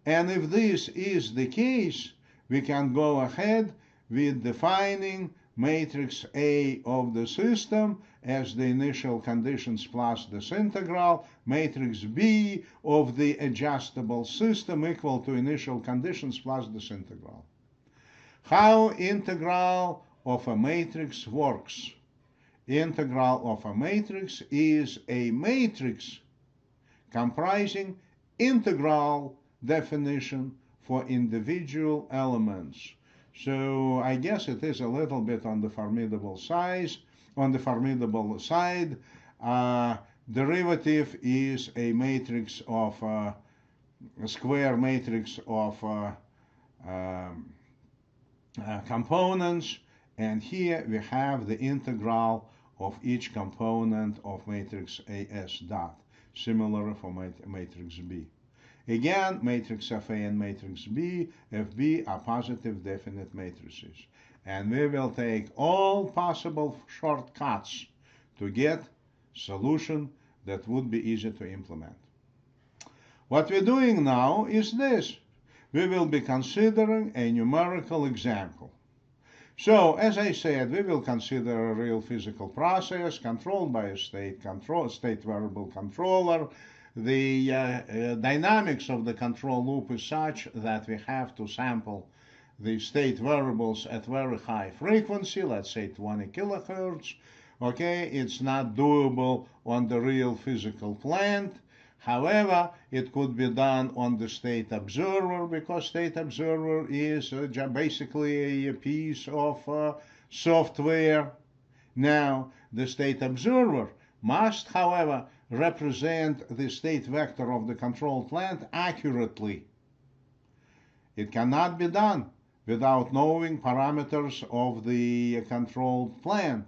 And if this is the case, we can go ahead with defining matrix A of the system as the initial conditions plus this integral, matrix B of the adjustable system equal to initial conditions plus this integral. How integral of a matrix works? Integral of a matrix is a matrix comprising integral definition for individual elements. So I guess it is a little bit on the formidable side. Derivative is a matrix of a square matrix of components, and here we have the integral of each component of matrix AS dot, similar for matrix B. Again, matrix FA and matrix B, FB are positive definite matrices. And we will take all possible shortcuts to get solution that would be easy to implement. What we're doing now is this. We will be considering a numerical example. So, as I said, we will consider a real physical process controlled by a state variable controller. The dynamics of the control loop is such that we have to sample the state variables at very high frequency, let's say 20 kilohertz. Okay, it's not doable on the real physical plant. However, it could be done on the state observer, because state observer is basically a piece of software. Now, the state observer must, however, represent the state vector of the control plant accurately. It cannot be done without knowing parameters of the controlled plant,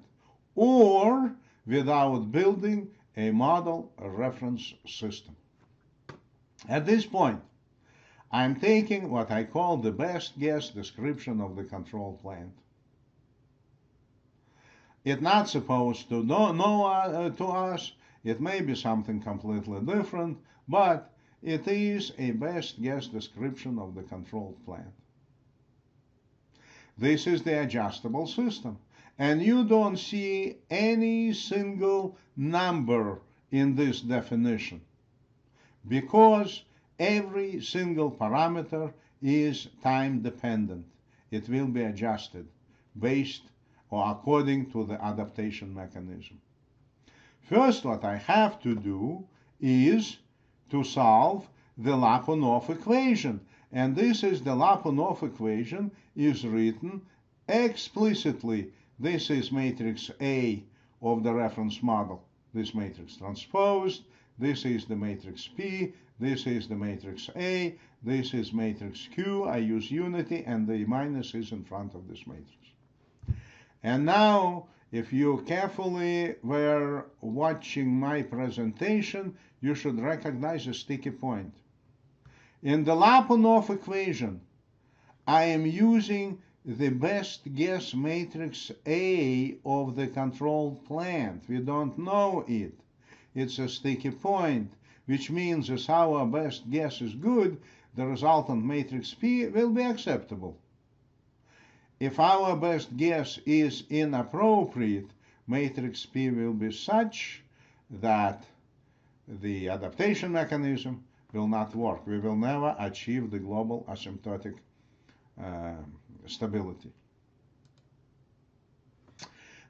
or without building a model reference system. At this point, I'm taking what I call the best guess description of the control plant. It's not supposed to know to us. It may be something completely different, but it is a best guess description of the controlled plant. This is the adjustable system. And you don't see any single number in this definition, because every single parameter is time dependent. It will be adjusted based or according to the adaptation mechanism. First, what I have to do is to solve the Lyapunov equation. And this is the Lyapunov equation is written explicitly. This is matrix A of the reference model. This matrix transposed. This is the matrix P. This is the matrix A. This is matrix Q. I use unity, and the minus is in front of this matrix. And now, if you carefully were watching my presentation, you should recognize a sticky point. In the Lyapunov equation, I am using the best guess matrix A of the controlled plant. We don't know it. It's a sticky point, which means as our best guess is good, the resultant matrix P will be acceptable. If our best guess is inappropriate, matrix P will be such that the adaptation mechanism will not work. We will never achieve the global asymptotic stability.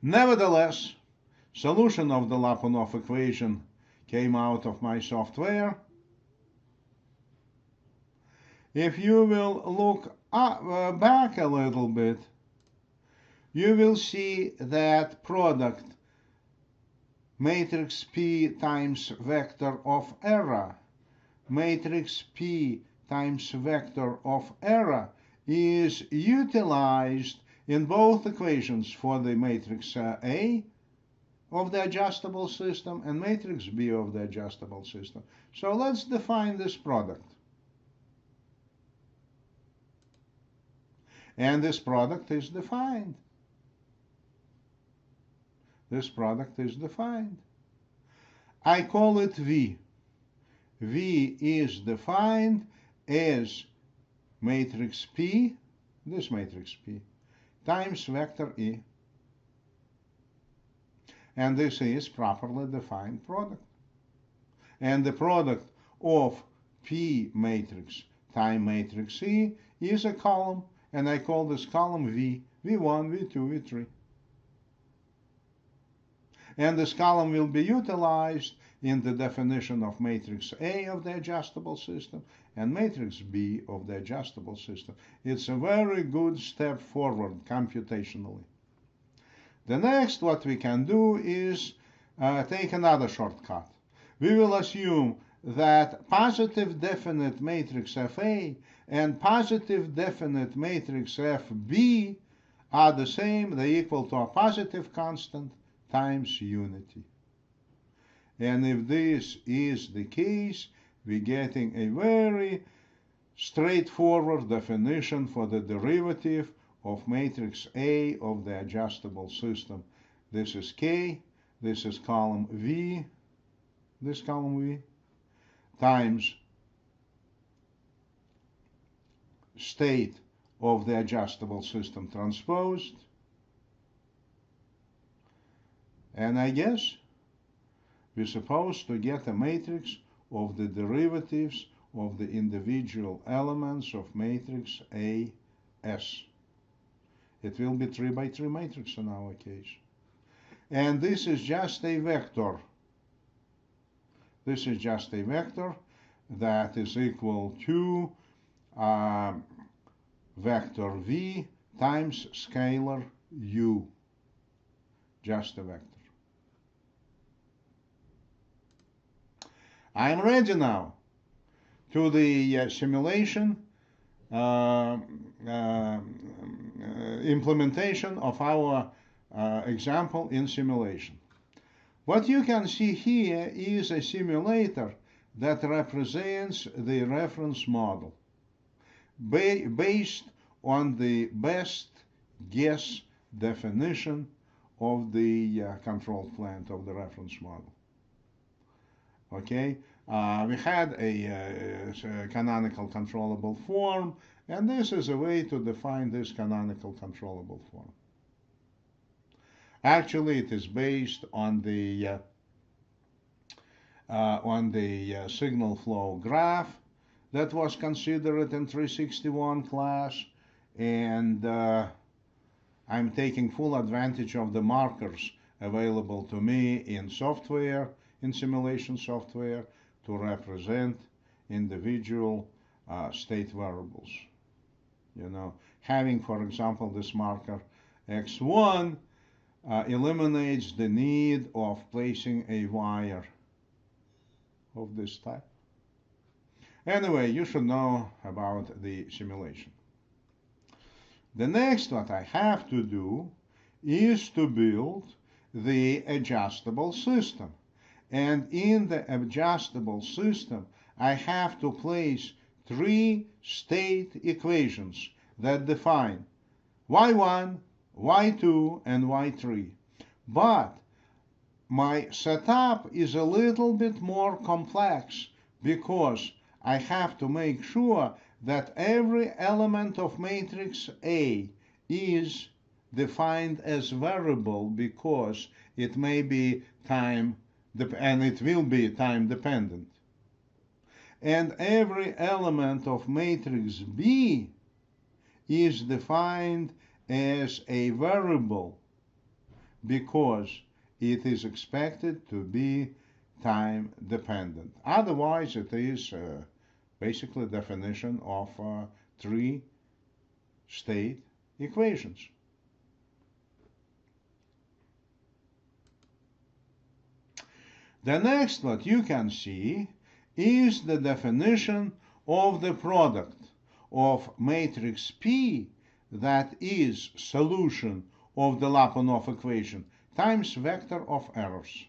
Nevertheless, solution of the Lyapunov equation came out of my software. If you will look back a little bit, you will see that product matrix P times vector of error, matrix P times vector of error is utilized in both equations for the matrix A of the adjustable system and matrix B of the adjustable system. So let's define this product. And this product is defined. This product is defined. I call it V. V is defined as matrix P, this matrix P, times vector E. And this is properly defined product. And the product of P matrix times matrix E is a column, and I call this column V, V1, V2, V3. And this column will be utilized in the definition of matrix A of the adjustable system and matrix B of the adjustable system. It's a very good step forward computationally. The next what we can do is take another shortcut. We will assume that positive definite matrix FA and positive definite matrix FB are the same. They equal to a positive constant times unity. And if this is the case, we're getting a very straightforward definition for the derivative of matrix A of the adjustable system. This is K, this is column V, this column V, times state of the adjustable system transposed. And I guess we're supposed to get a matrix of the derivatives of the individual elements of matrix AS. It will be 3 by 3 matrix in our case. And this is just a vector. This is just a vector that is equal to vector V times scalar U. Just a vector. I'm ready now to the simulation implementation of our example in simulation. What you can see here is a simulator that represents the reference model based on the best guess definition of the control plant of the reference model. Okay, we had a canonical controllable form, and this is a way to define this canonical controllable form. Actually, it is based on the signal flow graph that was considered in 361 class, and I'm taking full advantage of the markers available to me in software, in simulation software, to represent individual state variables. You know, having, for example, this marker x1 eliminates the need of placing a wire of this type. Anyway, you should know about the simulation. The next what I have to do is to build the adjustable system. And in the adjustable system, I have to place 3 state equations that define y1, y2, and y3. But my setup is a little bit more complex because I have to make sure that every element of matrix A is defined as variable because it may be time and it will be time dependent. And every element of matrix B is defined as a variable because it is expected to be time dependent. Otherwise, it is basically definition of three-state equations. The next what you can see is the definition of the product of matrix P that is solution of the Lyapunov equation times vector of errors.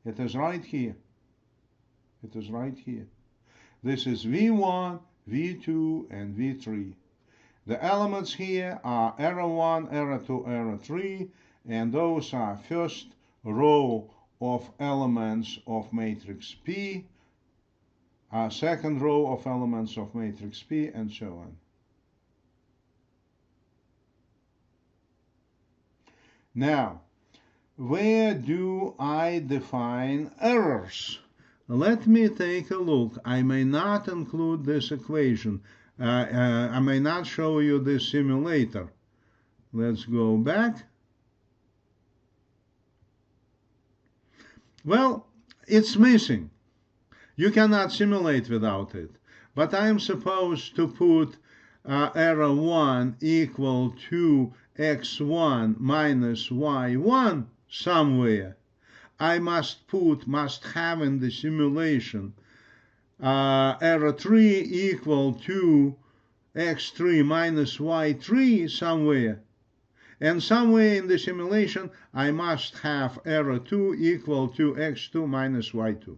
It is right here. It is right here. This is V1, V2, and V3. The elements here are error 1, error 2, error 3, and those are first row of elements of matrix P, second row of elements of matrix P, and so on. Now, where do I define errors? Let me take a look. I may not include this equation. I may not show you this simulator. Let's go back. Well, it's missing. You cannot simulate without it. But I'm supposed to put error 1 equal to x1 minus y1 somewhere. I must have in the simulation error 3 equal to x3 minus y3 somewhere. And somewhere in the simulation, I must have error 2 equal to x2 minus y2.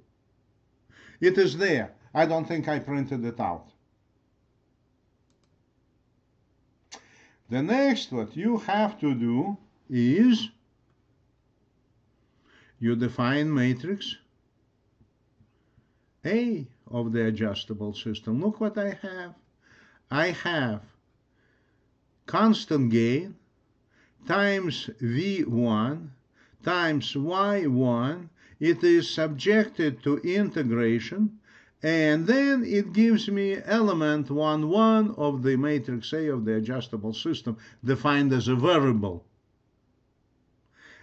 It is there. I don't think I printed it out. The next what you have to do is you define matrix A of the adjustable system. Look what I have. I have constant gain times V1 times Y1. It is subjected to integration, and then it gives me element 1, 1 of the matrix A of the adjustable system defined as a variable.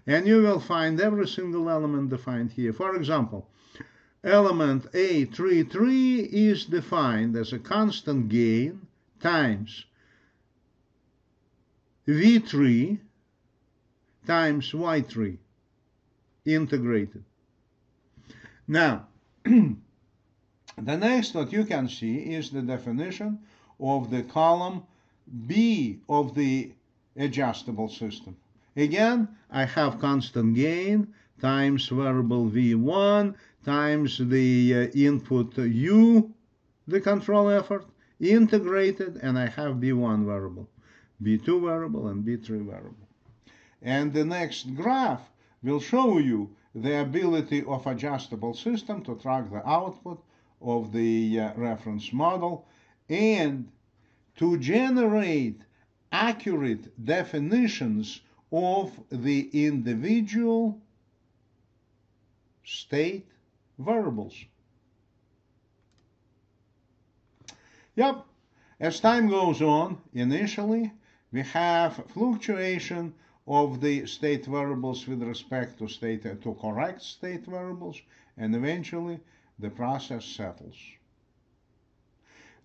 And you will find every single element defined here. For example, element A33 is defined as a constant gain times V3 times Y3 integrated. Now, the next what you can see is the definition of the column B of the adjustable system. Again, I have constant gain times variable V1 times the input U, the control effort, integrated, and I have B1 variable, B2 variable, and B3 variable. And the next graph will show you the ability of adjustable system to track the output of the reference model and to generate accurate definitions of the individual state variables. Yep, as time goes on, initially we have fluctuation of the state variables with respect to correct state variables, and eventually the process settles.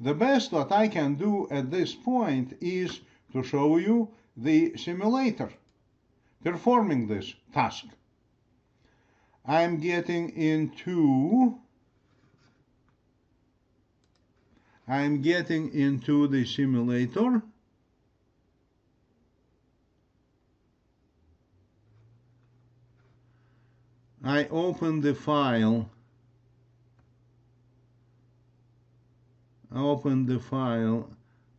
The best what I can do at this point is to show you the simulator performing this task. I'm getting into the simulator. I open the file.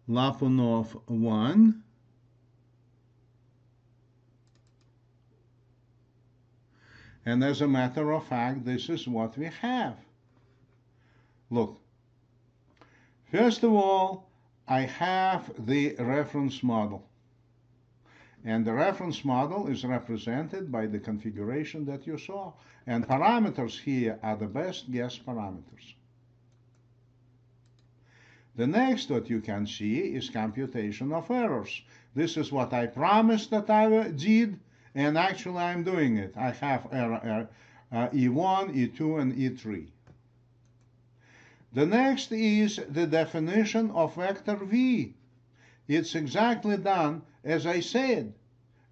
Lyapunov 1. And as a matter of fact, this is what we have. Look. First of all, I have the reference model. And the reference model is represented by the configuration that you saw. And parameters here are the best guess parameters. The next what you can see is computation of errors. This is what I promised that I did, and actually I'm doing it. I have error E1, E2, and E3. The next is the definition of vector V. It's exactly done as I said.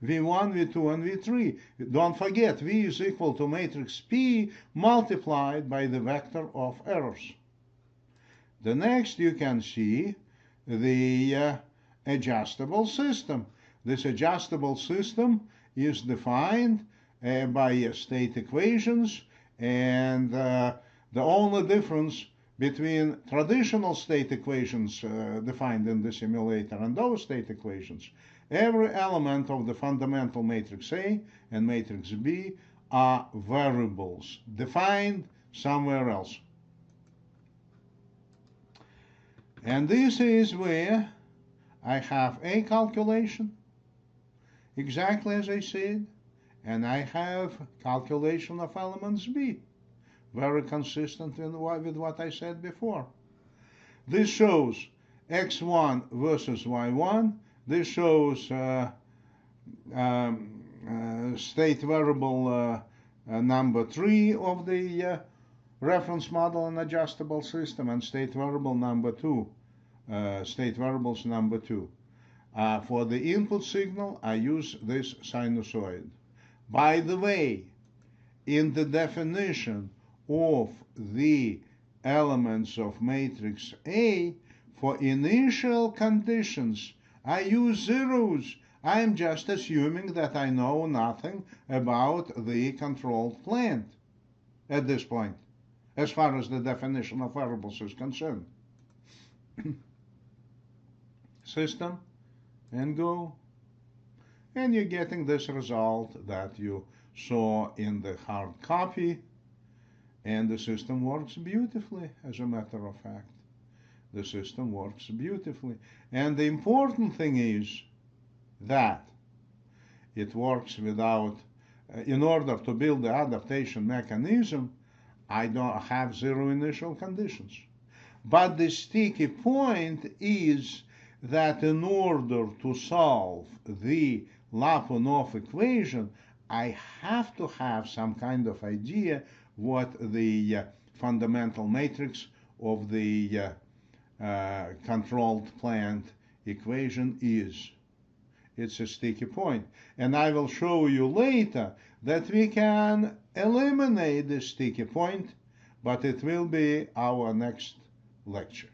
V1, V2, and V3. Don't forget, V is equal to matrix P multiplied by the vector of errors. The next you can see the adjustable system. This adjustable system is defined by state equations, and the only difference between traditional state equations defined in the simulator and those state equations, every element of the fundamental matrix A and matrix B are variables defined somewhere else. And this is where I have A calculation, exactly as I said, and I have calculation of elements B, very consistent with what I said before. This shows x1 versus y1. This shows state variable number 3 of the reference model and adjustable system, and state variable number 2, state variables number 2. For the input signal, I use this sinusoid. By the way, in the definition of the elements of matrix A, for initial conditions, I use zeros. I am just assuming that I know nothing about the controlled plant at this point, as far as the definition of variables is concerned. System, and go. And you're getting this result that you saw in the hard copy, and the system works beautifully, as a matter of fact. The system works beautifully. And the important thing is that it works without, in order to build the adaptation mechanism, I don't have zero initial conditions. But the sticky point is that in order to solve the Lyapunov equation, I have to have some kind of idea what the fundamental matrix of the controlled plant equation is. It's a sticky point. And I will show you later that we can eliminate the sticky point, but it will be our next lecture.